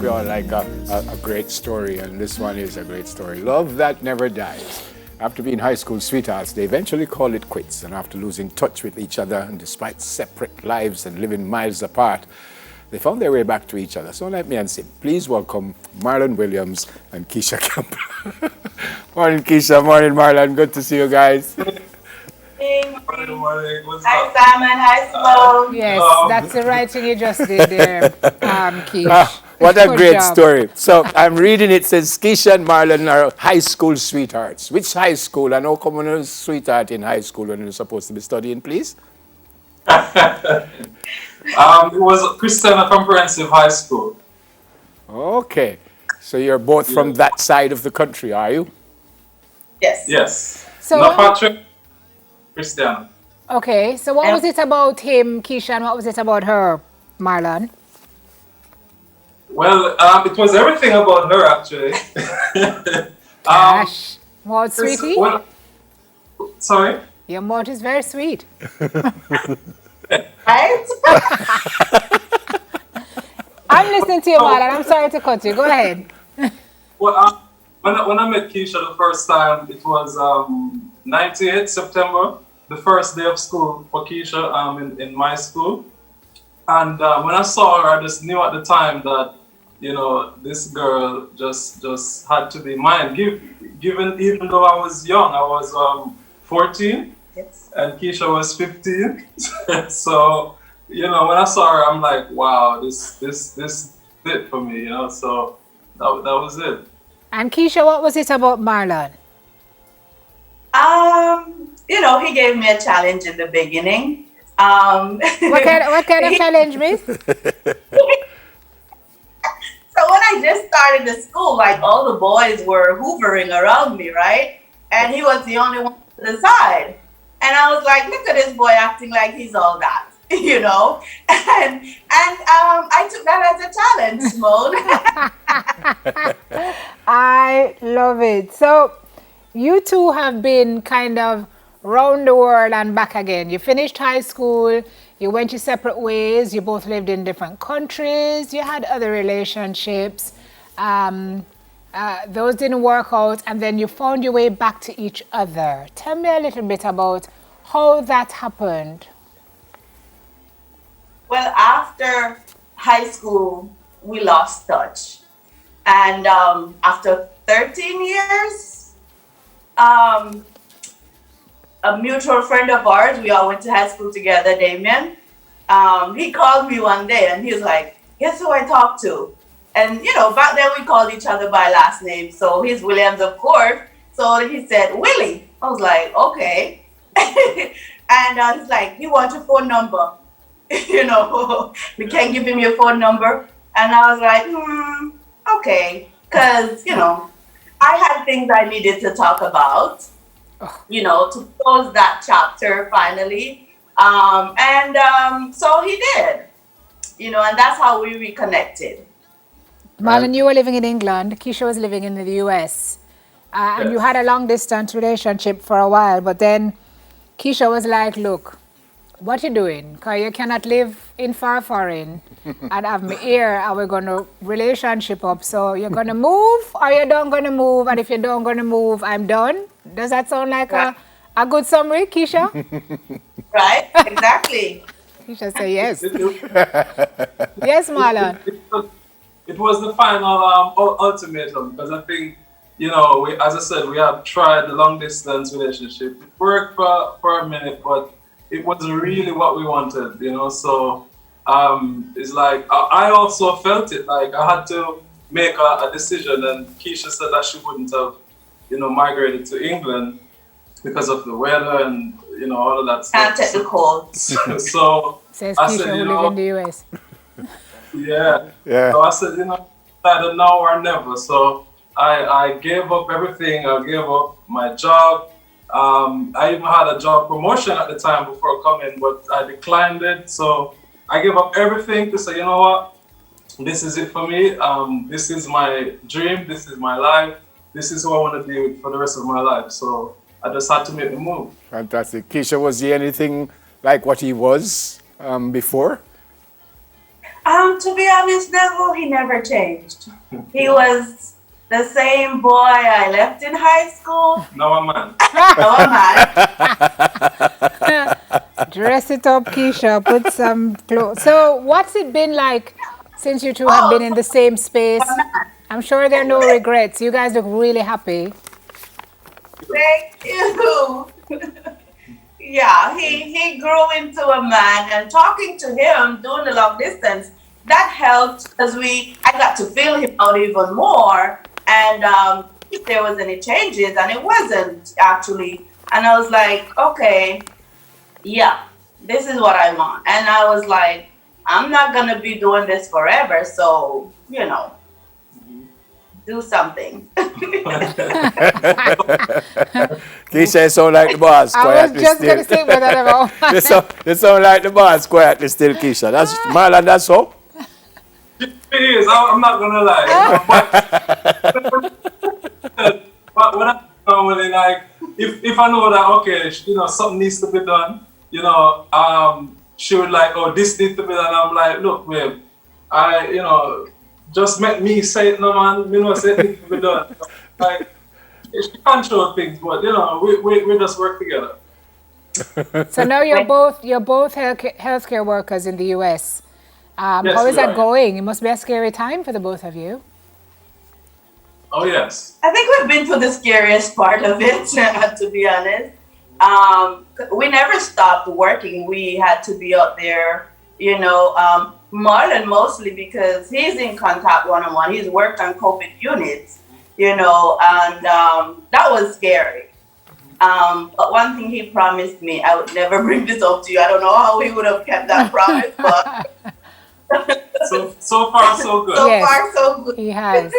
we all like a great story, and this one is a great story. Love that never dies. After being high school sweethearts, they eventually called it quits, and after losing touch with each other, and despite separate lives and living miles apart, they found their way back to each other. So let me and Sim, please welcome Marlon Williams and Keisha Campbell. Morning, Keisha. Morning, Marlon. Good to see you guys. Hi, Simon. Hi, Simone. Yes, that's the right thing you just did there, Keish. What a Good great job. story. So I'm reading it says Keisha and Marlon are high school sweethearts. Which high school? And how come you're a sweetheart in high school when you're supposed to be studying, please? It was Christiana Comprehensive High School. Okay. So you're both from that side of the country, are you? Yes. Yes. So, No, Patrick, Christiana. okay, so what was it about him, Keisha, and what was it about her, Marlon? Well, it was everything about her actually. Gosh, what, sweetie? Well, sorry. Your mouth is very sweet. Right? I'm listening to you, Marlon. I'm sorry to cut you. Go ahead. Well, when I met Keisha the first time, it was 98 September, the first day of school for Keisha in my school. And when I saw her, I just knew at the time that, you know, this girl just had to be mine. Even though I was young, I was 14, Yes. and Keisha was 15. So, you know, when I saw her, I'm like, wow, this is it for me, you know. So that was it. And Keisha, what was it about Marlon? You know, he gave me a challenge in the beginning. What kind of challenge, miss? So when I just started the school, like all the boys were hoovering around me, right? And he was the only one to the side. And I was like, look at this boy acting like he's all that, you know? And I took that as a challenge, Simone. I love it. So you two have been kind of round the world and back again. You finished high school, you went your separate ways, you both lived in different countries, you had other relationships. Those didn't work out, and then you found your way back to each other. Tell me a little bit about how that happened. Well, after high school, we lost touch. And after 13 years, a mutual friend of ours, we all went to high school together, Damien, he called me one day and he was like, guess who I talked to? And, you know, back then we called each other by last name. So he's Williams, of course. So he said, Willie. I was like, okay. And he's like, he wants your phone number. You know, we can't give him your phone number. And I was like, okay. Because, you know, I had things I needed to talk about, you know, to close that chapter finally. So he did, you know, and that's how we reconnected. Marlon, you were living in England, Keisha was living in the US, and you had a long distance relationship for a while, but then Keisha was like, look, what you doing? Because you cannot live in far foreign and have me here and we're going to relationship up. So you're going to move or you don't going to move? And if you don't going to move, I'm done. Does that sound like a good summary, Keisha? Right, exactly. Keisha say yes. Yes, Marlon. It was the final ultimatum because I think, you know, as I said, we have tried the long distance relationship. It worked for a minute, but it wasn't really what we wanted, you know. So it's like I also felt it. Like I had to make a decision, and Keisha said that she wouldn't have, you know, migrated to England because of the weather and, you know, all of that Can't stuff. take the cold. So Says I Keisha said, you who live know, in the US. yeah. Yeah. So I said, you know, either now or never. So I gave up everything. I gave up my job. I even had a job promotion at the time before coming, but I declined it. So I gave up everything to say, you know what, this is it for me. This is my dream. This is my life. This is who I want to be with for the rest of my life. So I just had to make the move. Fantastic. Keisha, was he anything like what he was before? To be honest, Neville, he never changed. He was the same boy I left in high school. No, I'm man. No, I'm not. Dress it up, Keisha. Put some clothes. So, what's it been like since you two have been in the same space? I'm sure there are no regrets. You guys look really happy. Thank you. Yeah, he grew into a man, and talking to him doing the long distance, that helped because I got to feel him out even more, and if there was any changes, and it wasn't actually, and I was like, okay, yeah, this is what I want, and I was like, I'm not gonna be doing this forever, so do something. Keisha, you sound like the boss. I was Quietly just still. going to say that about You sound like the boss. Quietly still, Keisha. That's Marlon. That's so. It is. I'm not gonna lie. But when I normally like, if I know that okay, something needs to be done, she would like, oh, this needs to be done. I'm like, look, babe, just make me say it, no man. Say it needs to be done. Like, she control things, but we just work together. So now you're both healthcare workers in the US. Yes, How is we that are. going? It must be a scary time for the both of you. Oh yes. I think we've been through the scariest part of it, to be honest. We never stopped working. We had to be out there, Marlon mostly because he's in contact one-on-one. He's worked on COVID units, and that was scary. But one thing he promised me, I would never bring this up to you. I don't know how he would have kept that promise, but So far so good. so Yes. far so good. He has.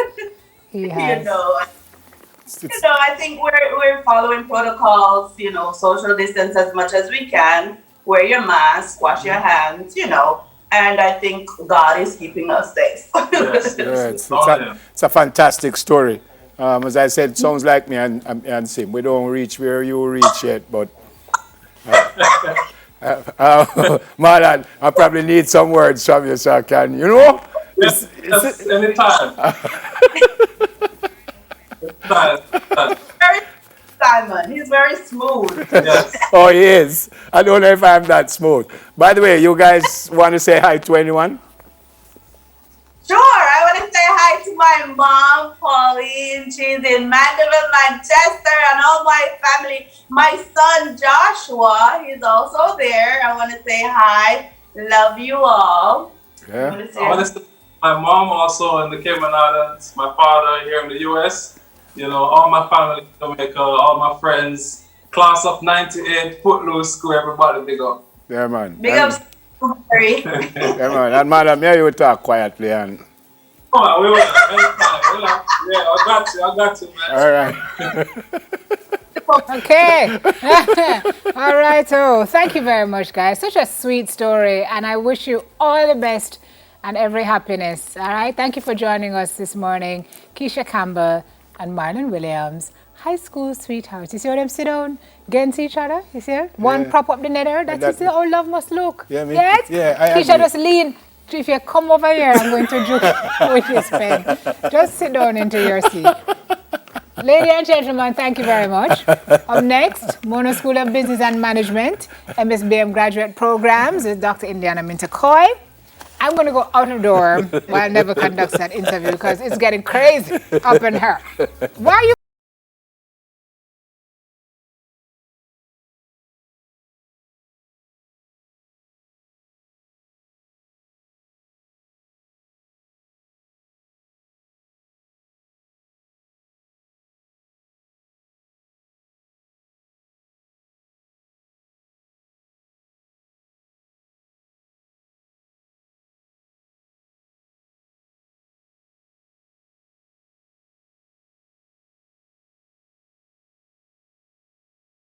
He has. I think we're following protocols, social distance as much as we can, wear your mask, wash your hands, and I think God is keeping us safe. Yes, Yeah, yes. Oh, yeah. it's a fantastic story. As I said, it sounds like me and Sim. We don't reach where you reach yet, but Marlon, I probably need some words from you so I can, Yes, anytime. Anytime. Very Simon, he's very smooth. Yes. Oh, he is. I don't know if I'm that smooth. By the way, you guys want to say hi to anyone? Sure, I want to say hi to my mom, Pauline. She's in Mandeville, Manchester, and all my family. My son, Joshua, he's also there. I want to say hi. Love you all. Yeah. I want to say I want to say my mom also in the Cayman Islands, my father here in the US, all my family in Jamaica, all my friends, class of 98, Footloose School, everybody big up. Yeah, man. big up, Barry. Yeah, man. And madam, here you talk quietly. And Come on, we will. Anytime. Yeah, I got you, man. all right. Okay. All right. So thank you very much, guys. Such a sweet story. And I wish you all the best and every happiness. All right. Thank you for joining us this morning. Keisha Campbell and Marlon Williams, high school sweethearts. You see how them sit down against each other? You see it? One prop up the nether. That's how love must look. Yeah, me- Yes? yeah, I Keisha, agree. just lean. If you come over here, I'm going to joke with this pen. Just sit down into your seat. Ladies and gentlemen, thank you very much. Up next, Mono School of Business and Management, MSBM graduate programs with Dr. Indiana Minter-Coy. I'm going to go out of door while Never conducts that interview because it's getting crazy up in her. Why are you